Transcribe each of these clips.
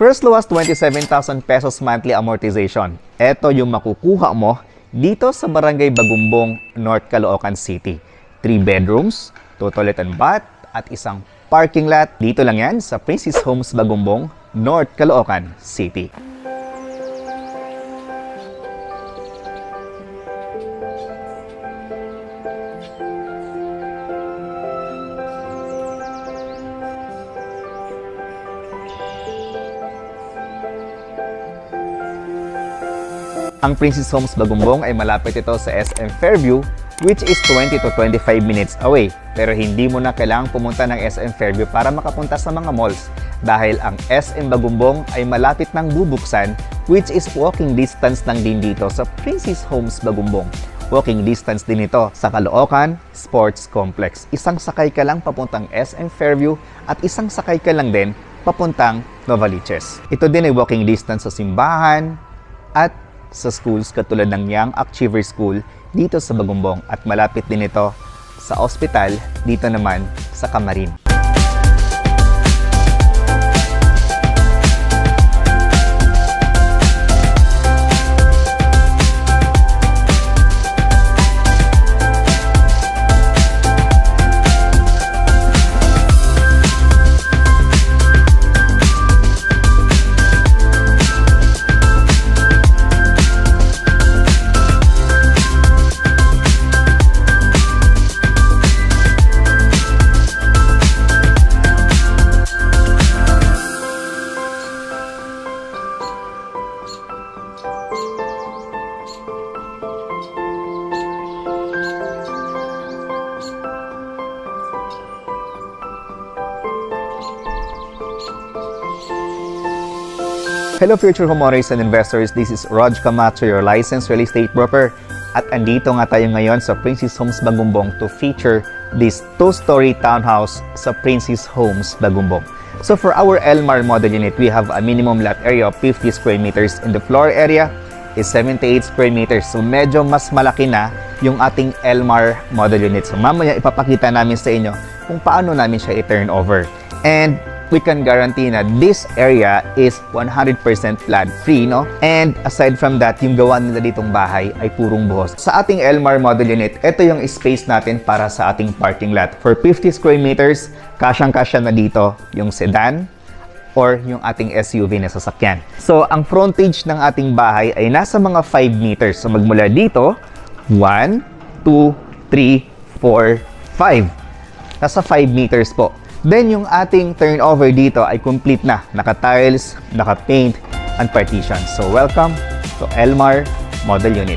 First low was 27,000 pesos monthly amortization. Ito yung makukuha mo dito sa Barangay Bagumbong, North Caloocan City. 3 bedrooms, 2 toilet and bath, at isang parking lot. Dito lang yan sa Princess Homes Bagumbong, North Caloocan City. Ang Princess Homes Bagumbong ay malapit ito sa SM Fairview, which is 20 to 25 minutes away. Pero hindi mo na kailangang pumunta ng SM Fairview para makapunta sa mga malls dahil ang SM Bagumbong ay malapit nang bubuksan, which is walking distance lang din dito sa Princess Homes Bagumbong. Walking distance din ito sa Caloocan Sports Complex. Isang sakay ka lang papuntang SM Fairview at isang sakay ka lang din papuntang Novaliches. Ito din ay walking distance sa simbahan at sa schools katulad ng Young Achiever School dito sa Bagumbong at malapit din ito sa ospital dito naman sa Camarin. Hello future homeowners and investors, this is Rog Camacho, your licensed real estate broker. At andito nga tayo ngayon sa Princess Homes Bagumbong to feature this 2-story townhouse sa Princess Homes Bagumbong. So for our Elmar model unit, we have a minimum lot area of 50 square meters and the floor area is 78 square meters. So medyo mas malaki na yung ating Elmar model unit. So mamaya ipapakita namin sa inyo kung paano namin siya i-turn over. And we can guarantee na this area is 100% flood-free, no? And aside from that, yung gawa nila ditong bahay ay purong buhos. Sa ating Elmar model unit, ito yung space natin para sa ating parking lot. For 50 square meters, kasyang-kasya na dito yung sedan or yung ating SUV na sasakyan. So, ang frontage ng ating bahay ay nasa mga 5 meters. So, magmula dito, 1, 2, 3, 4, 5. Nasa 5 meters po. Then, yung ating turnover dito ay complete na. Naka-tiles, naka-paint, and partition. So, welcome to Elmar Model Unit.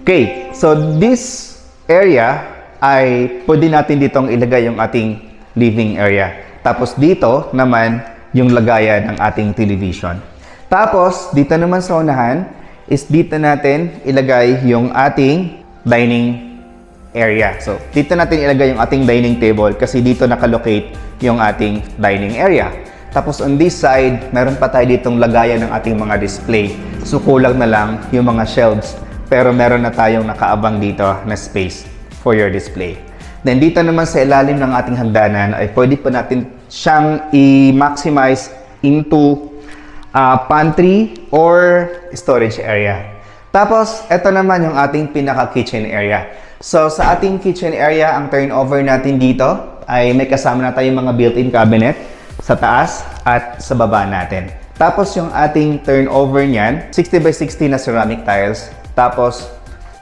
Okay, so this area ay pwede natin ditong ilagay yung ating living area. Tapos dito naman yung lagayan ng ating television. Tapos dito naman sa unahan is dito natin ilagay yung ating dining area. So dito natin ilagay yung ating dining table kasi dito nakalocate yung ating dining area. Tapos on this side, meron pa tayo ditong lagayan ng ating mga display. So kulang na lang yung mga shelves. Pero meron na tayong nakaabang dito na space for your display. Then dito naman sa ilalim ng ating hagdanan ay pwede pa natin siyang i-maximize into pantry or storage area. Tapos, ito naman yung ating pinaka-kitchen area. So, sa ating kitchen area, ang turnover natin dito ay may kasama na tayong mga built-in cabinet sa taas at sa baba natin. Tapos, yung ating turnover niyan, 60 by 60 na ceramic tiles. Tapos,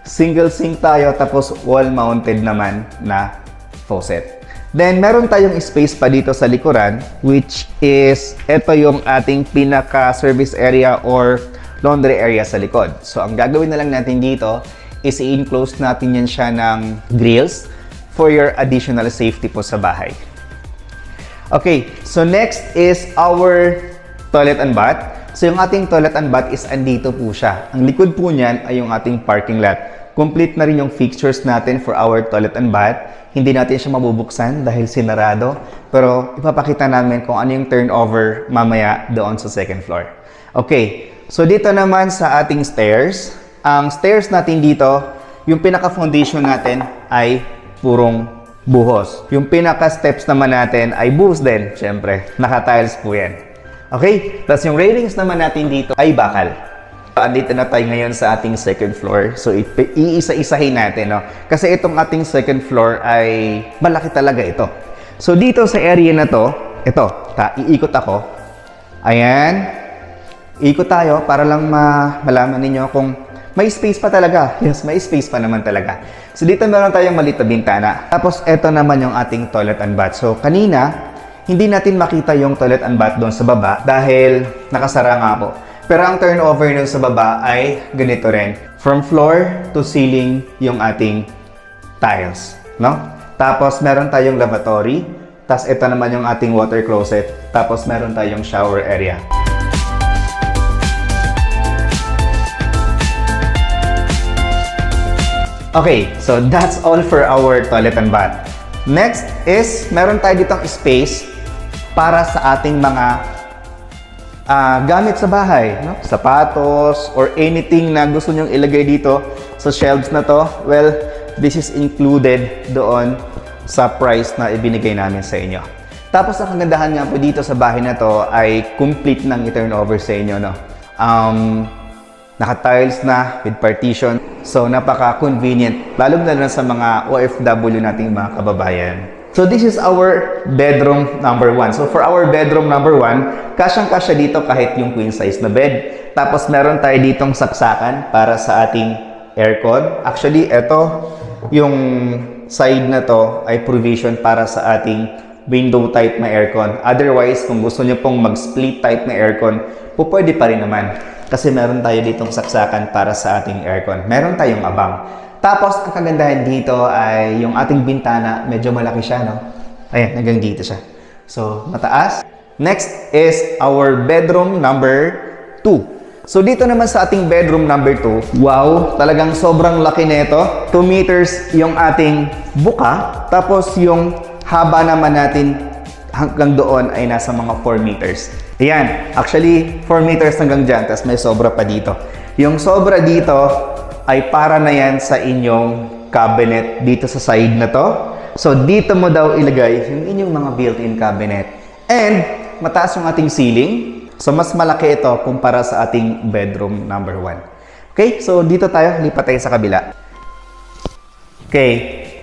single sink tayo, tapos wall-mounted naman na faucet. Then, meron tayong space pa dito sa likuran, which is, ito yung ating pinaka-service area or laundry area sa likod. So, ang gagawin na lang natin dito is i-enclose natin yan siya ng grills for your additional safety po sa bahay. Okay, so next is our toilet and bath. So yung ating toilet and bath is andito po siya. Ang likod po niyan ay yung ating parking lot. Complete na rin yung fixtures natin for our toilet and bath. Hindi natin siya mabubuksan dahil sinarado. Pero ipapakita namin kung ano yung turnover mamaya doon sa second floor. Okay, so dito naman sa ating stairs. Ang stairs natin dito, yung pinaka-foundation natin ay purong buhos. Yung pinaka-steps naman natin ay buhos din, syempre. Naka-tiles po yan. Okay, tapos yung railings naman natin dito ay bakal. Andito na tayo ngayon sa ating second floor. So, iisa-isahin natin, no? Kasi itong ating second floor ay malaki talaga ito. So, dito sa area na to, iikot ako. Ayan. Ikot tayo para lang malaman ninyo kung may space pa talaga. Yes, may space pa naman talaga. So, dito meron tayong maliit na bintana. Tapos, ito naman yung ating toilet and bath. So, kanina, hindi natin makita yung toilet and bath doon sa baba dahil nakasara nga po. Pero ang turnover nun sa baba ay ganito rin. From floor to ceiling yung ating tiles, no? Tapos, meron tayong lavatory. Tapos, ito naman yung ating water closet. Tapos, meron tayong shower area. Okay, so that's all for our toilet and bath. Next is, meron tayo ditong space para sa ating mga gamit sa bahay, no? Sapatos or anything na gusto nyong ilagay dito sa shelves na to. Well, this is included doon sa price na ibinigay namin sa inyo. Tapos ang kagandahan nga po dito sa bahay na to ay complete nang i-turnover sa inyo, no? Naka-tiles na with partition. So, napaka-convenient. Lalo na sa mga OFW nating mga kababayan. So, this is our bedroom number 1. So, for our bedroom number 1, kasyang-kasya dito kahit yung queen size na bed. Tapos, meron tayo ditong saksakan para sa ating aircon. Actually, ito, yung side na to ay provision para sa ating window type na aircon. Otherwise, kung gusto nyo pong mag-split type na aircon, pwede pa rin naman. Kasi meron tayo ditong saksakan para sa ating aircon. Meron tayong abang. Tapos, ang kagandahan dito ay yung ating bintana, medyo malaki siya, no? Ayan, hanggang dito siya. So, mataas. Next is our bedroom number 2. So, dito naman sa ating bedroom number 2, wow, talagang sobrang laki nito. 2 meters yung ating buka. Tapos, yung haba naman natin hanggang doon ay nasa mga 4 meters. Ayan, actually 4 meters hanggang dyan, tapos may sobra pa dito. Yung sobra dito ay para na yan sa inyong cabinet dito sa side na to. So dito mo daw ilagay yung inyong mga built-in cabinet. And mataas yung ating ceiling. So mas malaki ito kumpara sa ating bedroom number 1. Okay, so dito tayo, lipat tayo sa kabila. Okay,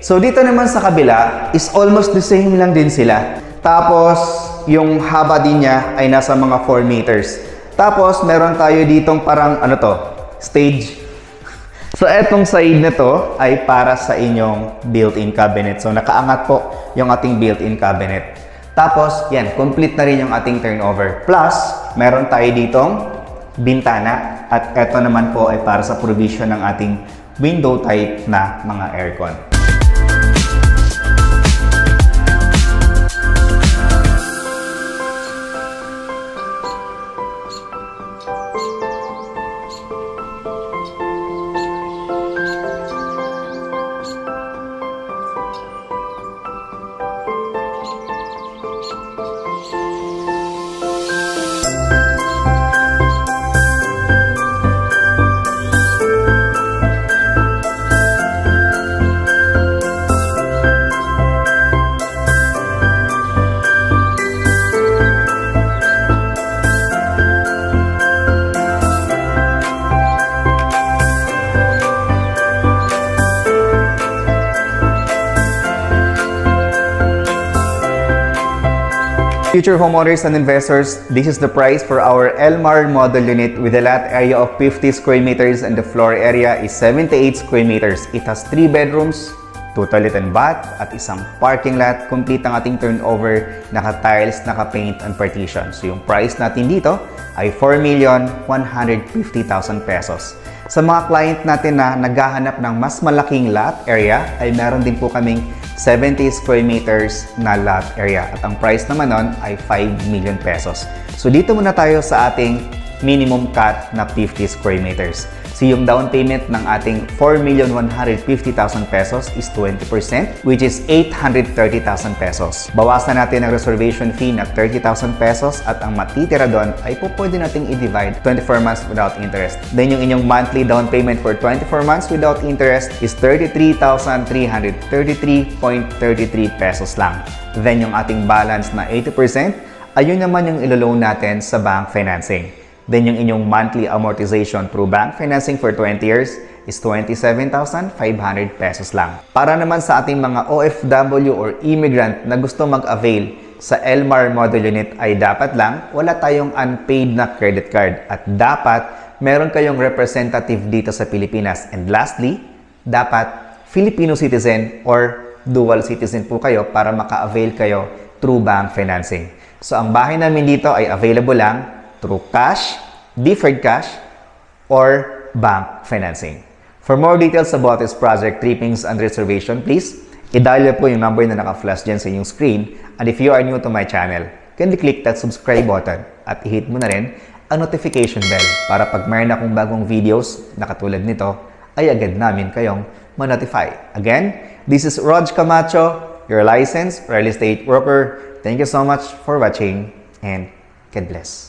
so dito naman sa kabila is almost the same lang din sila. Tapos, yung haba din niya ay nasa mga 4 meters. Tapos, meron tayo ditong parang, stage. So, etong side na to ay para sa inyong built-in cabinet. So, nakaangat po yung ating built-in cabinet. Tapos, yan, complete na rin yung ating turnover. Plus, meron tayo ditong bintana. At eto naman po ay para sa provision ng ating window type na mga aircon. Future homeowners and investors, this is the price for our Elmar model unit with a lot area of 50 square meters and the floor area is 78 square meters. It has 3 bedrooms, 2 toilet and bath, at isang parking lot. Complete ang ating turnover, naka-tiles, naka-paint, and partition. So yung price natin dito ay 4,150,000 pesos. Sa mga client natin na naghahanap ng mas malaking lot area, ay meron din po kaming 70 square meters na lot area. At ang price naman nun ay 5 million pesos. So dito muna tayo sa ating minimum cut na 50 square meters. So yung down payment ng ating 4,150,000 pesos is 20%, which is 830,000 pesos. Bawasan natin ang reservation fee na 30,000 pesos at ang matitira doon ay pwede nating i-divide 24 months without interest. Then yung inyong monthly down payment for 24 months without interest is 33,333.33 pesos lang. Then yung ating balance na 80%, ayun naman yung ilo-loan natin sa bank financing. Then yung inyong monthly amortization through bank financing for 20 years is 27,500 pesos lang. Para naman sa ating mga OFW or immigrant na gusto mag-avail sa LMAR model unit ay dapat lang wala tayong unpaid na credit card at dapat meron kayong representative dito sa Pilipinas. And lastly, dapat Filipino citizen or dual citizen po kayo para maka-avail kayo through bank financing. So ang bahay namin dito ay available lang through cash, deferred cash, or bank financing. For more details about this project, trippings, and reservation, please i-dial po yung number na naka-flash dyan sa inyong screen. And if you are new to my channel, kindly click that subscribe button at i-hit mo na rin ang notification bell para pag mayroon akong bagong videos na katulad nito, ay agad namin kayong ma-notify. Again, this is Rog Camacho, your licensed real estate broker. Thank you so much for watching and God bless.